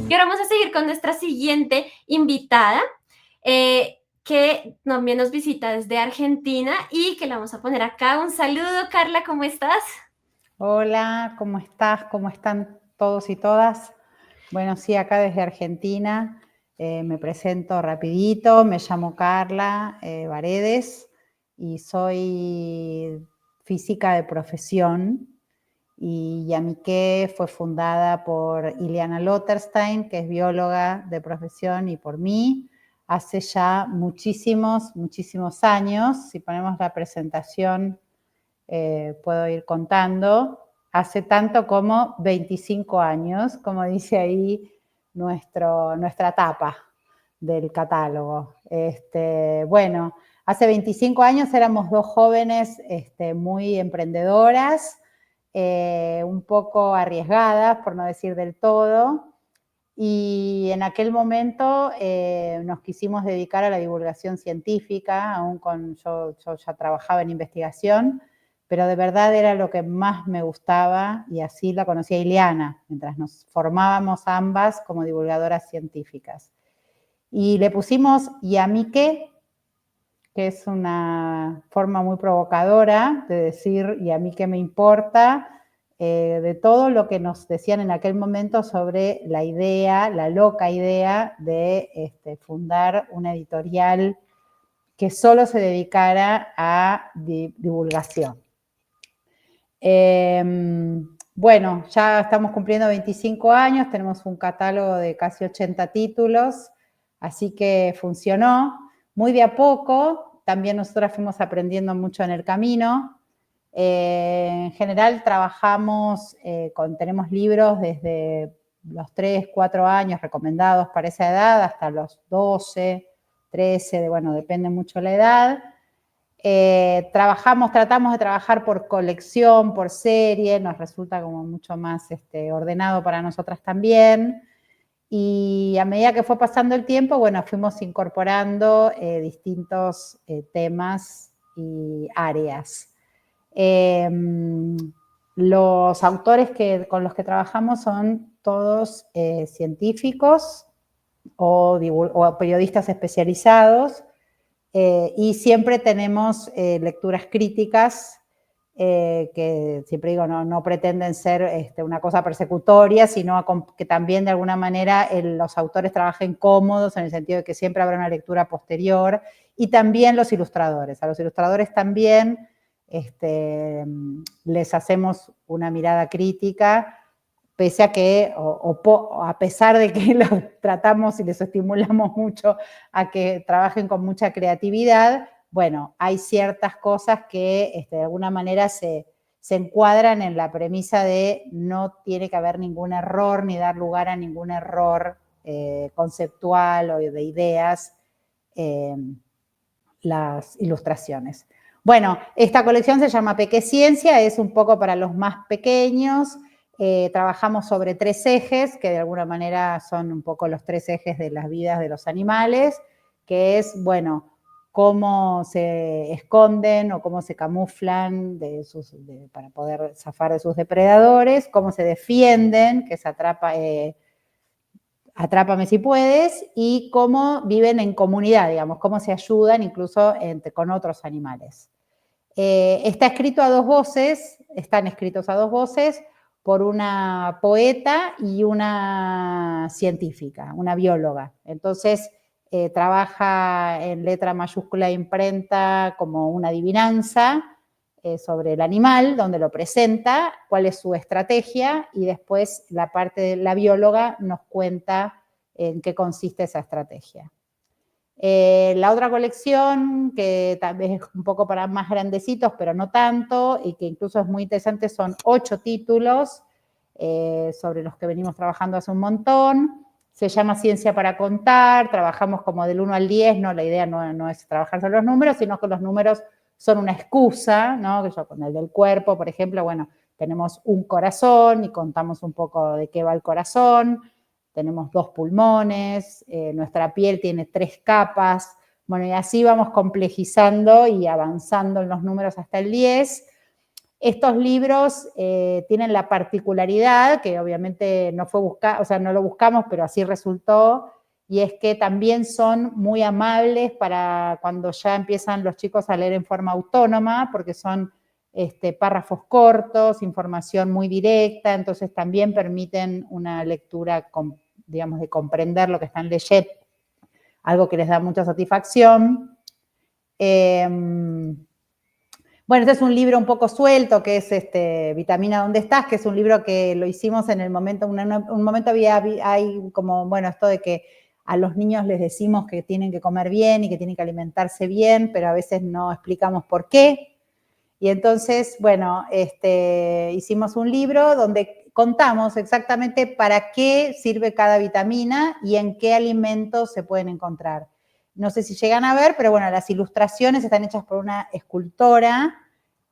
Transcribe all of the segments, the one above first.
Y ahora vamos a seguir con nuestra siguiente invitada, que también nos visita desde Argentina y que la vamos a poner acá. Un saludo, Carla, ¿cómo estás? Hola, ¿cómo estás? ¿Cómo están todos y todas? Bueno, sí, acá desde Argentina me presento rapidito, me llamo Carla Varedes y soy física de profesión y Yamiqué fue fundada por Ileana Lotterstein, que es bióloga de profesión, y por mí hace ya muchísimos años. Si ponemos la presentación puedo ir contando, hace tanto como 25 años, como dice ahí nuestra tapa del catálogo. Bueno, hace 25 años éramos dos jóvenes muy emprendedoras, un poco arriesgadas, por no decir del todo, y en aquel momento nos quisimos dedicar a la divulgación científica, aún yo ya trabajaba en investigación, pero de verdad era lo que más me gustaba y así la conocí a Ileana, mientras nos formábamos ambas como divulgadoras científicas. Y le pusimos Yamiqué, que es una forma muy provocadora de decir ¿y a mí qué me importa? De todo lo que nos decían en aquel momento sobre la idea, la loca idea de fundar una editorial que solo se dedicara a divulgación. Bueno, ya estamos cumpliendo 25 años, tenemos un catálogo de casi 80 títulos, así que funcionó muy de a poco. También nosotras fuimos aprendiendo mucho en el camino. En general trabajamos, tenemos libros desde los 3, 4 años recomendados para esa edad hasta los 12, 13, bueno, depende mucho la edad. Tratamos de trabajar por colección, por serie, nos resulta como mucho más ordenado para nosotras también. Y a medida que fue pasando el tiempo, bueno, fuimos incorporando distintos temas y áreas. Los autores con los que trabajamos son todos científicos o periodistas especializados, y siempre tenemos lecturas críticas que siempre digo no pretenden ser una cosa persecutoria, sino que también de alguna manera los autores trabajen cómodos en el sentido de que siempre habrá una lectura posterior, y también los ilustradores. A los ilustradores también les hacemos una mirada crítica, pese a que, a pesar de que los tratamos y les estimulamos mucho a que trabajen con mucha creatividad, bueno, hay ciertas cosas que de alguna manera se encuadran en la premisa de no tiene que haber ningún error ni dar lugar a ningún error conceptual o de ideas, las ilustraciones. Bueno, esta colección se llama Pequeciencia, es un poco para los más pequeños. Trabajamos sobre 3 ejes, que de alguna manera son un poco los 3 ejes de las vidas de los animales, que es, bueno, cómo se esconden o cómo se camuflan para poder zafar de sus depredadores, cómo se defienden, que es Atrápame si puedes, y cómo viven en comunidad, digamos, cómo se ayudan incluso con otros animales. Están escritos a 2 voces por una poeta y una científica, una bióloga. Entonces, trabaja en letra mayúscula e imprenta como una adivinanza sobre el animal, donde lo presenta, cuál es su estrategia, y después la parte de la bióloga nos cuenta en qué consiste esa estrategia. La otra colección, que tal vez es un poco para más grandecitos, pero no tanto, y que incluso es muy interesante, son 8 títulos sobre los que venimos trabajando hace un montón. Se llama Ciencia para Contar, trabajamos como del 1 al 10, ¿no? La idea no es trabajar sobre los números, sino que los números son una excusa, ¿no? Que yo con el del cuerpo, por ejemplo, bueno, tenemos un corazón y contamos un poco de qué va el corazón. Tenemos 2 pulmones, nuestra piel tiene 3 capas, bueno, y así vamos complejizando y avanzando en los números hasta el 10. Estos libros tienen la particularidad, que obviamente no fue buscar, o sea, no lo buscamos, pero así resultó, y es que también son muy amables para cuando ya empiezan los chicos a leer en forma autónoma, porque son párrafos cortos, información muy directa, entonces también permiten una lectura, digamos, de comprender lo que están leyendo, algo que les da mucha satisfacción. Bueno, este es un libro un poco suelto, que es Vitamina, ¿dónde estás? Que es un libro que lo hicimos en el momento, un momento hay como, bueno, esto de que a los niños les decimos que tienen que comer bien y que tienen que alimentarse bien, pero a veces no explicamos por qué. Y entonces, bueno, hicimos un libro donde contamos exactamente para qué sirve cada vitamina y en qué alimentos se pueden encontrar. No sé si llegan a ver, pero bueno, las ilustraciones están hechas por una escultora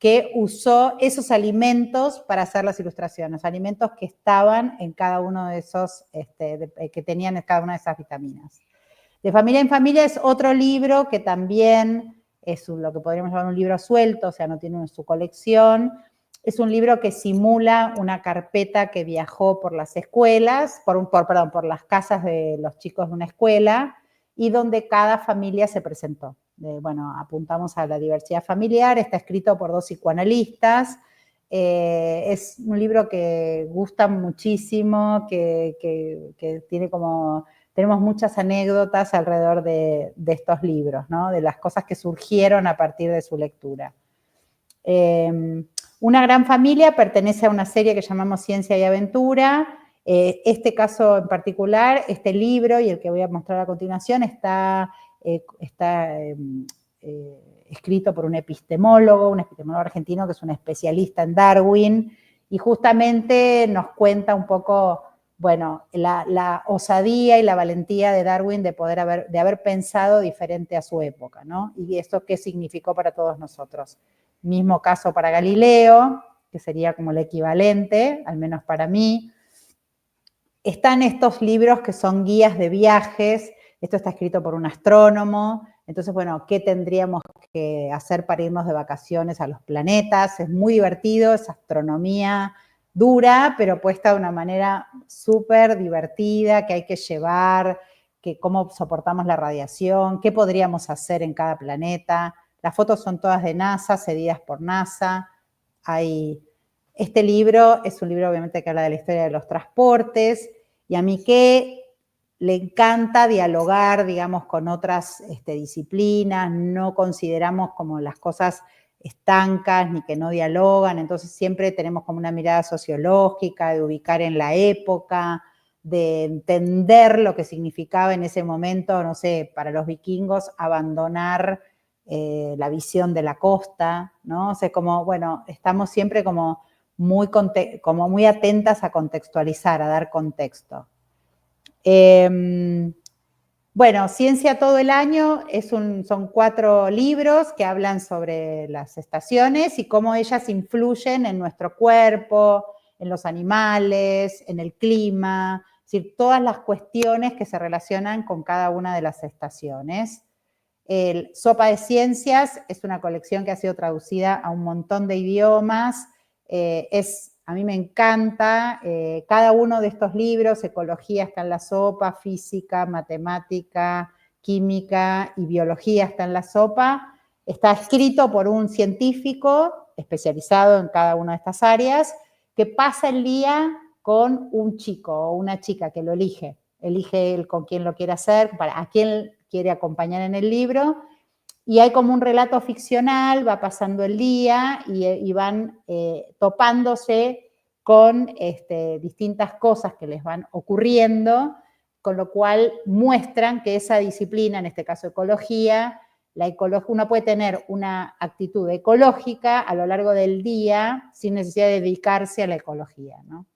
que usó esos alimentos para hacer las ilustraciones, alimentos que estaban en cada uno de esos, que tenían en cada una de esas vitaminas. De familia en familia es otro libro que también es lo que podríamos llamar un libro suelto, o sea, no tiene su colección. Es un libro que simula una carpeta que viajó por las escuelas, por las casas de los chicos de una escuela, y donde cada familia se presentó. Bueno, apuntamos a la diversidad familiar, está escrito por 2 psicoanalistas, es un libro que gusta muchísimo, que tiene como... Tenemos muchas anécdotas alrededor de estos libros, ¿no? De las cosas que surgieron a partir de su lectura. Una gran familia pertenece a una serie que llamamos Ciencia y Aventura. Este caso en particular, este libro y el que voy a mostrar a continuación está escrito por un epistemólogo argentino que es un especialista en Darwin y justamente nos cuenta un poco, bueno, la osadía y la valentía de Darwin de haber pensado diferente a su época, ¿no? Y esto qué significó para todos nosotros. Mismo caso para Galileo, que sería como el equivalente, al menos para mí. Están estos libros que son guías de viajes, esto está escrito por un astrónomo, entonces, bueno, ¿qué tendríamos que hacer para irnos de vacaciones a los planetas? Es muy divertido, es astronomía dura, pero puesta de una manera súper divertida, que hay que llevar, que cómo soportamos la radiación, qué podríamos hacer en cada planeta. Las fotos son todas de NASA, cedidas por NASA. Este libro es un libro obviamente que habla de la historia de los transportes y a Miqué le encanta dialogar, digamos, con otras disciplinas, no consideramos como las cosas estancas ni que no dialogan, entonces siempre tenemos como una mirada sociológica, de ubicar en la época, de entender lo que significaba en ese momento, no sé, para los vikingos abandonar la visión de la costa, ¿no? O sea, como, bueno, estamos siempre como muy atentas a contextualizar, a dar contexto. Bueno, Ciencia todo el año son 4 libros que hablan sobre las estaciones y cómo ellas influyen en nuestro cuerpo, en los animales, en el clima, es decir, todas las cuestiones que se relacionan con cada una de las estaciones. El Sopa de Ciencias es una colección que ha sido traducida a un montón de idiomas, a mí me encanta, cada uno de estos libros, ecología está en la sopa, física, matemática, química y biología está en la sopa, está escrito por un científico especializado en cada una de estas áreas, que pasa el día con un chico o una chica que lo elige él con quién lo quiere hacer, a quién quiere acompañar en el libro, y hay como un relato ficcional, va pasando el día y van topándose con distintas cosas que les van ocurriendo, con lo cual muestran que esa disciplina, en este caso ecología, uno puede tener una actitud ecológica a lo largo del día sin necesidad de dedicarse a la ecología, ¿no?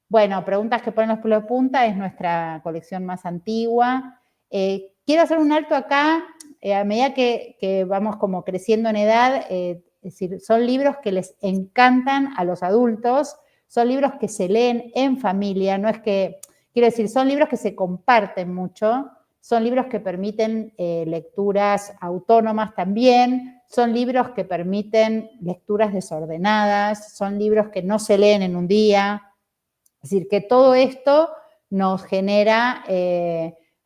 Bueno, Preguntas que ponen los pelos de punta es nuestra colección más antigua. Quiero hacer un alto acá, a medida que vamos como creciendo en edad, es decir, son libros que les encantan a los adultos, son libros que se leen en familia, no es que, quiero decir, son libros que se comparten mucho, son libros que permiten lecturas autónomas también, son libros que permiten lecturas desordenadas, son libros que no se leen en un día. Es decir, que todo esto nos genera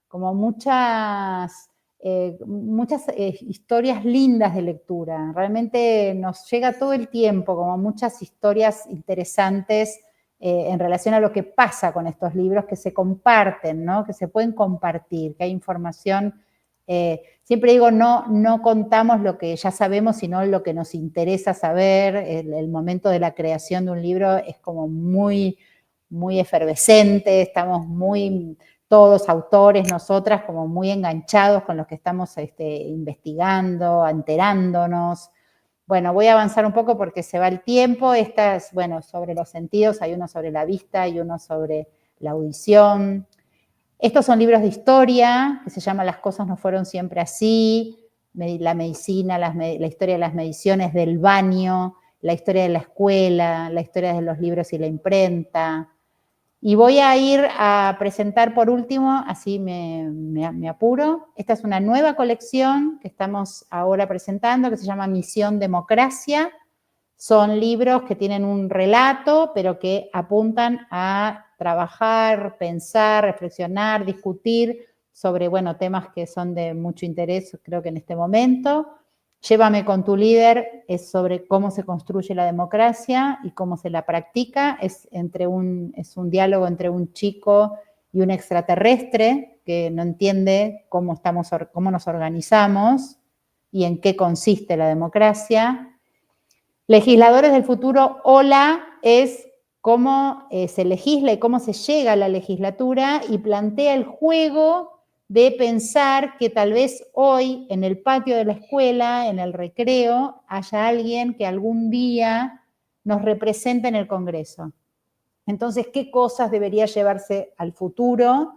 como muchas historias lindas de lectura. Realmente nos llega todo el tiempo como muchas historias interesantes en relación a lo que pasa con estos libros que se comparten, ¿no? Que se pueden compartir, que hay información. Siempre digo, no contamos lo que ya sabemos, sino lo que nos interesa saber. El momento de la creación de un libro es como muy efervescente, estamos todos autores, nosotras, como muy enganchados con los que estamos investigando, enterándonos. Bueno, voy a avanzar un poco porque se va el tiempo. Estas, bueno, sobre los sentidos, hay uno sobre la vista y uno sobre la audición. Estos son libros de historia, que se llama Las cosas no fueron siempre así, la medicina, la historia de las mediciones del baño, la historia de la escuela, la historia de los libros y la imprenta. Y voy a ir a presentar por último, así me apuro. Esta es una nueva colección que estamos ahora presentando, que se llama Misión Democracia. Son libros que tienen un relato, pero que apuntan a trabajar, pensar, reflexionar, discutir sobre, bueno, temas que son de mucho interés, creo que en este momento. Llévame con tu líder es sobre cómo se construye la democracia y cómo se la practica. Es un diálogo entre un chico y un extraterrestre que no entiende cómo nos organizamos y en qué consiste la democracia. Legisladores del futuro, hola, es cómo se legisla y cómo se llega a la legislatura y plantea el juego de pensar que tal vez hoy en el patio de la escuela, en el recreo, haya alguien que algún día nos represente en el Congreso. Entonces, ¿qué cosas debería llevarse al futuro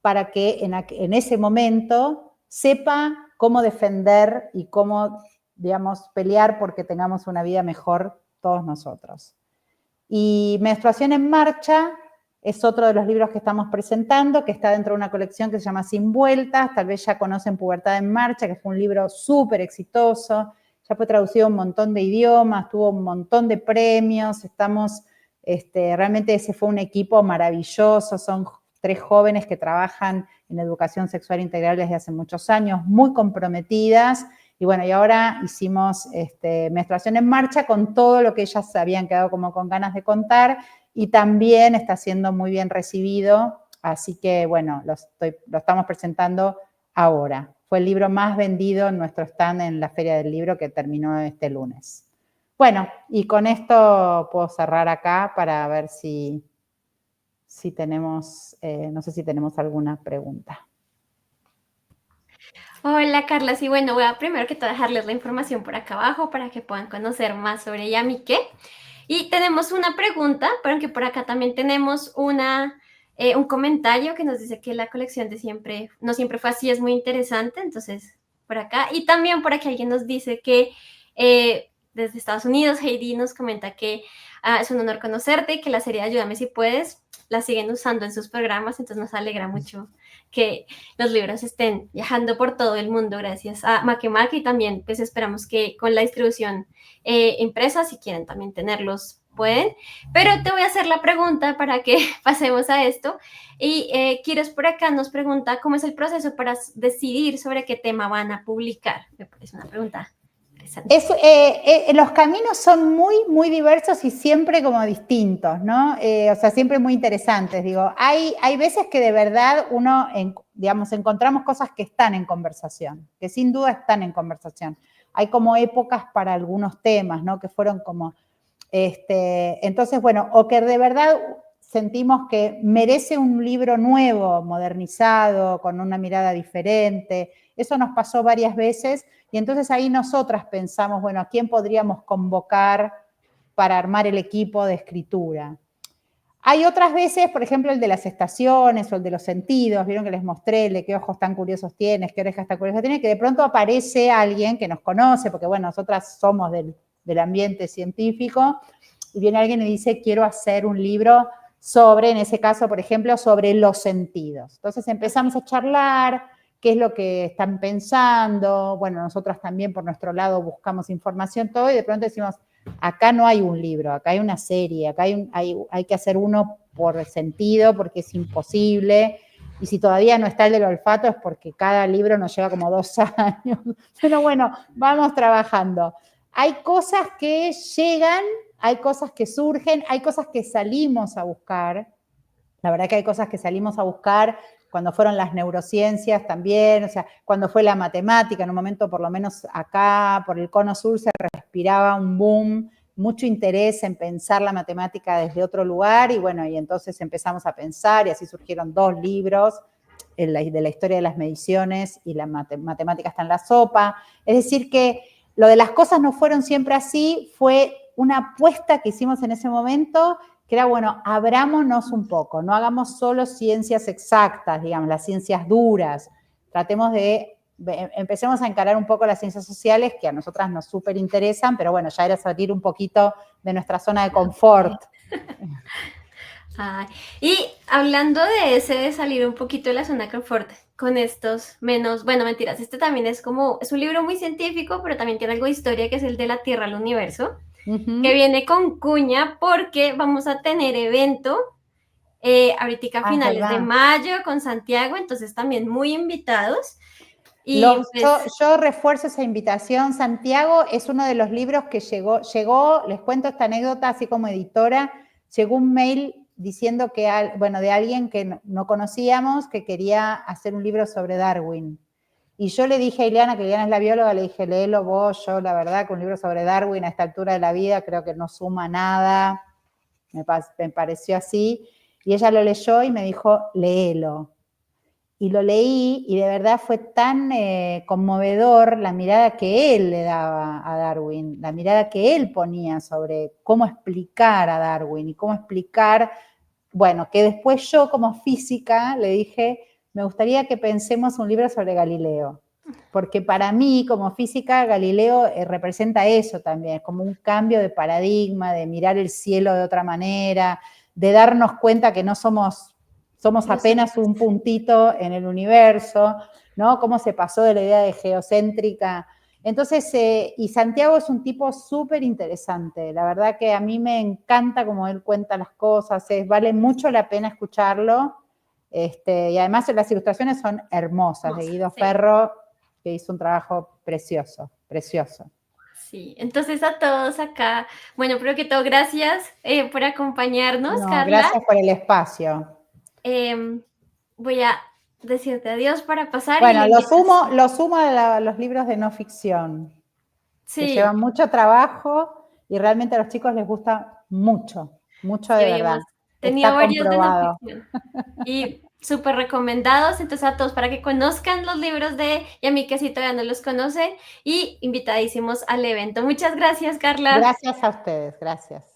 para que en ese momento sepa cómo defender y cómo, digamos, pelear porque tengamos una vida mejor todos nosotros? Y Menstruación en Marcha es otro de los libros que estamos presentando, que está dentro de una colección que se llama Sin Vueltas. Tal vez ya conocen Pubertad en Marcha, que fue un libro súper exitoso. Ya fue traducido a un montón de idiomas, tuvo un montón de premios. Realmente ese fue un equipo maravilloso. Son 3 jóvenes que trabajan en educación sexual integral desde hace muchos años, muy comprometidas. Y bueno, y ahora hicimos Menstruación en Marcha con todo lo que ellas habían quedado como con ganas de contar y también está siendo muy bien recibido, así que bueno, lo estamos presentando ahora. Fue el libro más vendido en nuestro stand en la Feria del Libro que terminó este lunes. Bueno, y con esto puedo cerrar acá para ver si tenemos, no sé si tenemos alguna pregunta. Hola Carla, sí, bueno, voy a primero que todo dejarles la información por acá abajo para que puedan conocer más sobre Yamique. Y tenemos una pregunta, pero que por acá también tenemos un comentario que nos dice que la colección de siempre, no siempre fue así, es muy interesante, entonces por acá. Y también por aquí alguien nos dice que desde Estados Unidos, Heidi nos comenta que es un honor conocerte y que la serie Ayúdame si puedes la siguen usando en sus programas, entonces nos alegra mucho que los libros estén viajando por todo el mundo gracias a Makemake y también pues esperamos que con la distribución impresa, si quieren también tenerlos, pueden. Pero te voy a hacer la pregunta para que pasemos a esto. Y Kiros por acá nos pregunta cómo es el proceso para decidir sobre qué tema van a publicar. Me parece una pregunta interesante. Los caminos son muy diversos y siempre como distintos, ¿no? O sea, siempre muy interesantes. Digo, hay veces que de verdad uno, digamos, encontramos cosas que están en conversación, que sin duda están en conversación. Hay como épocas para algunos temas, ¿no? Que fueron como, entonces, bueno, o que de verdad sentimos que merece un libro nuevo, modernizado, con una mirada diferente. Eso nos pasó varias veces y entonces ahí nosotras pensamos, bueno, ¿a quién podríamos convocar para armar el equipo de escritura? Hay otras veces, por ejemplo, el de las estaciones o el de los sentidos, vieron que les mostré el de qué ojos tan curiosos tienes, qué orejas tan curiosas tienes, que de pronto aparece alguien que nos conoce, porque bueno, nosotras somos del ambiente científico, y viene alguien y dice, quiero hacer un libro sobre, en ese caso, por ejemplo, sobre los sentidos. Entonces empezamos a charlar, qué es lo que están pensando. Bueno, nosotros también por nuestro lado buscamos información, todo, y de pronto decimos, acá no hay un libro, acá hay una serie, acá hay que hacer uno por sentido, porque es imposible. Y si todavía no está el del olfato es porque cada libro nos lleva como 2 años. Pero bueno, vamos trabajando. Hay cosas que llegan, hay cosas que surgen, hay cosas que salimos a buscar. La verdad que hay cosas que salimos a buscar cuando fueron las neurociencias también, o sea, cuando fue la matemática, en un momento por lo menos acá, por el cono sur, se respiraba un boom, mucho interés en pensar la matemática desde otro lugar, y bueno, y entonces empezamos a pensar, y así surgieron 2 libros, de la historia de las mediciones y la matemática está en la sopa. Es decir que lo de las cosas no fueron siempre así, fue una apuesta que hicimos en ese momento, que era, bueno, abrámonos un poco, no hagamos solo ciencias exactas, digamos, las ciencias duras, tratemos de, empecemos a encarar un poco las ciencias sociales, que a nosotras nos súper interesan, pero bueno, ya era salir un poquito de nuestra zona de confort. Ay, y hablando de ese, de salir un poquito de la zona de confort, con estos menos, bueno, mentiras, este también es como, es un libro muy científico, pero también tiene algo de historia, que es el de la Tierra al Universo, que viene con cuña porque vamos a tener evento ahorita a Ah, es finales de verdad. mayo con Santiago, entonces también muy invitados. Y pues, Yo refuerzo esa invitación. Santiago es uno de los libros que llegó, les cuento esta anécdota, así como editora, llegó un mail diciendo que, bueno, de alguien que no conocíamos, que quería hacer un libro sobre Darwin. Y yo le dije a Ileana, que Ileana es la bióloga, le dije, léelo vos. Yo la verdad que un libro sobre Darwin a esta altura de la vida creo que no suma nada, me pareció así. Y ella lo leyó y me dijo, léelo. Y lo leí y de verdad fue tan conmovedor la mirada que él le daba a Darwin, la mirada que él ponía sobre cómo explicar a Darwin y cómo explicar, bueno, que después yo como física le dije, me gustaría que pensemos un libro sobre Galileo, porque para mí como física Galileo representa eso también, como un cambio de paradigma, de mirar el cielo de otra manera, de darnos cuenta que no somos apenas un puntito en el universo, ¿no? Cómo se pasó de la idea de geocéntrica. Entonces, y Santiago es un tipo súper interesante. La verdad que a mí me encanta cómo él cuenta las cosas. Vale mucho la pena escucharlo. Y además las ilustraciones son hermosas, de Guido Ferro, que hizo un trabajo precioso, precioso. Sí, entonces a todos acá, bueno, primero que todo, gracias por acompañarnos, No, Carla. gracias por el espacio. Voy a decirte adiós para pasar. Bueno, y lo sumo a los libros de no ficción, que sí, llevan mucho trabajo y realmente a los chicos les gusta mucho, mucho sí, de verdad. habíamos tenido Está varios de no comprobado. ficción y súper recomendados, entonces a todos para que conozcan los libros de Yamike si todavía no los conocen, y invitadísimos al evento. Muchas gracias, Carla. Gracias a ustedes, gracias.